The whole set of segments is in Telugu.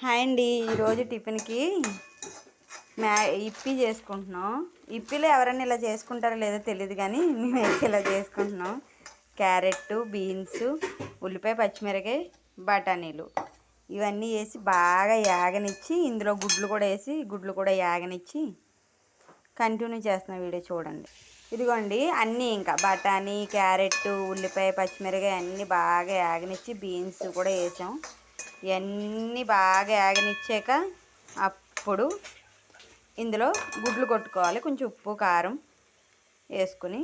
హాయ్ అండి. ఈరోజు టిఫిన్కి ఇప్పి చేసుకుంటున్నాం. ఇప్పిలో ఎవరైనా ఇలా చేసుకుంటారో లేదో తెలియదు, కానీ మేమైతే ఇలా చేసుకుంటున్నాం. క్యారెట్, బీన్స్, ఉల్లిపాయ, పచ్చిమిరకాయ, బఠానీలు ఇవన్నీ వేసి బాగా యాగనిచ్చి, ఇందులో గుడ్లు కూడా యాగనిచ్చి కంటిన్యూ చేస్తున్న వీడియో చూడండి. ఇదిగోండి, అన్నీ ఇంకా బఠానీ, క్యారెట్, ఉల్లిపాయ, పచ్చిమిరకాయ అన్నీ బాగా యాగనిచ్చి బీన్స్ కూడా వేసాం. ఇవన్నీ బాగా యాగనిచ్చాక అప్పుడు ఇందులో గుడ్లు కొట్టుకోవాలి. కొంచెం ఉప్పు కారం వేసుకుని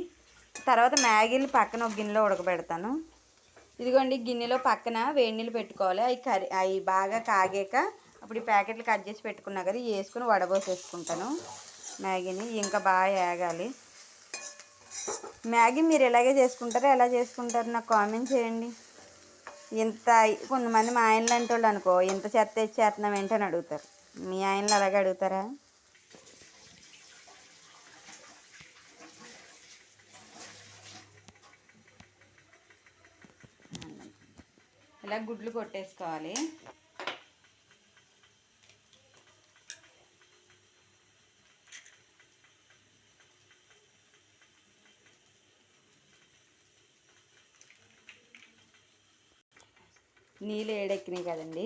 తర్వాత మ్యాగీలు పక్కన ఒక గిన్నెలో ఉడకబెడతాను. ఇదిగోండి, గిన్నెలో పక్కన వేడి నీళ్ళు పెట్టుకోవాలి. అవి బాగా కాగాక అప్పుడు ఈ ప్యాకెట్లు కట్ చేసి పెట్టుకున్నా కదా, ఇవి వేసుకుని వడబోసేసుకుంటాను మ్యాగీని. ఇంకా బాగా యాగాలి. మ్యాగీ మీరు ఎలాగే చేసుకుంటారో ఎలా చేసుకుంటారో నాకు కామెంట్ చేయండి. ఇంత కొంతమంది మా ఆయనలు అంటే వాళ్ళు అనుకో, ఇంత చెత్త చేస్తున్నాం ఏంటని అడుగుతారు. మీ ఆయనలు అలాగే అడుగుతారా? ఇలా గుడ్లు కొట్టేసుకోవాలి. నీళ్ళు ఏడెక్కినాయి కదండి,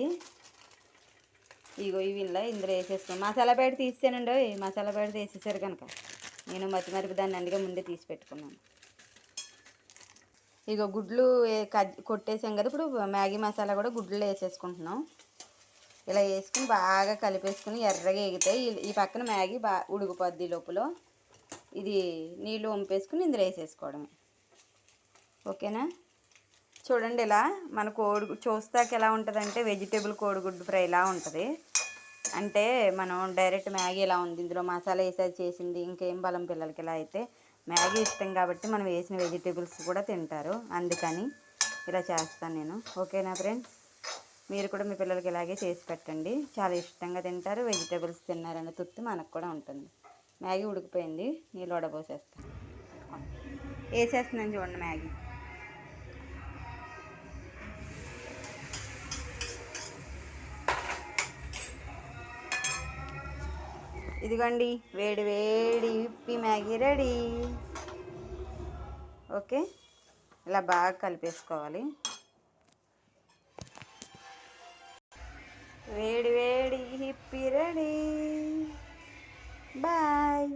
ఇగో ఇవి ఇందులో వేసేసుకున్నాం. మసాలా బయట తీసేనండి. మసాలా బయట తీసేసారు కనుక నేను మతిమరుపు దాన్ని అందుకే ముందే తీసి పెట్టుకున్నాను. ఇగో గుడ్లు కొట్టేసాం కదా, ఇప్పుడు మ్యాగీ మసాలా కూడా గుడ్లలో వేసేసుకుంటున్నాం. ఇలా వేసుకుని బాగా కలిపేసుకుని ఎర్రగా ఎగుతాయి. ఈ పక్కన మ్యాగీ బాగా ఉడికిపోద్ది. లోపల ఇది నీళ్ళు వంపేసుకుని ఇందులో వేసేసుకోవడమే. ఓకేనా? చూడండి, ఇలా మన చూస్తాక ఎలా ఉంటుందంటే వెజిటేబుల్ కోడిగుడ్డు ఫ్రై ఇలా ఉంటుంది. అంటే మనం డైరెక్ట్ మ్యాగీ ఇలా ఉంది, ఇందులో మసాలా వేసేది చేసింది, ఇంకేం బలం పిల్లలకి. ఇలా అయితే మ్యాగీ ఇష్టం కాబట్టి మనం వేసిన వెజిటేబుల్స్ కూడా తింటారు, అందుకని ఇలా చేస్తాను నేను. ఓకేనా ఫ్రెండ్స్? మీరు కూడా మీ పిల్లలకి ఇలాగే చేసి పెట్టండి, చాలా ఇష్టంగా తింటారు. వెజిటేబుల్స్ తిన్నారనే తృప్తి మనకు కూడా ఉంటుంది. మ్యాగీ ఉడికిపోయింది, నీళ్ళు వడబోసేస్తాను. వేసేస్తున్నాను చూడండి మ్యాగీ. ఇదిగోండి, వేడి వేడి ఇప్పి మ్యాగీ రెడీ. ఓకే, ఇలా బాగా కలిపేసుకోవాలి. వేడి వేడి ఇప్పి రెడీ. బాయ్.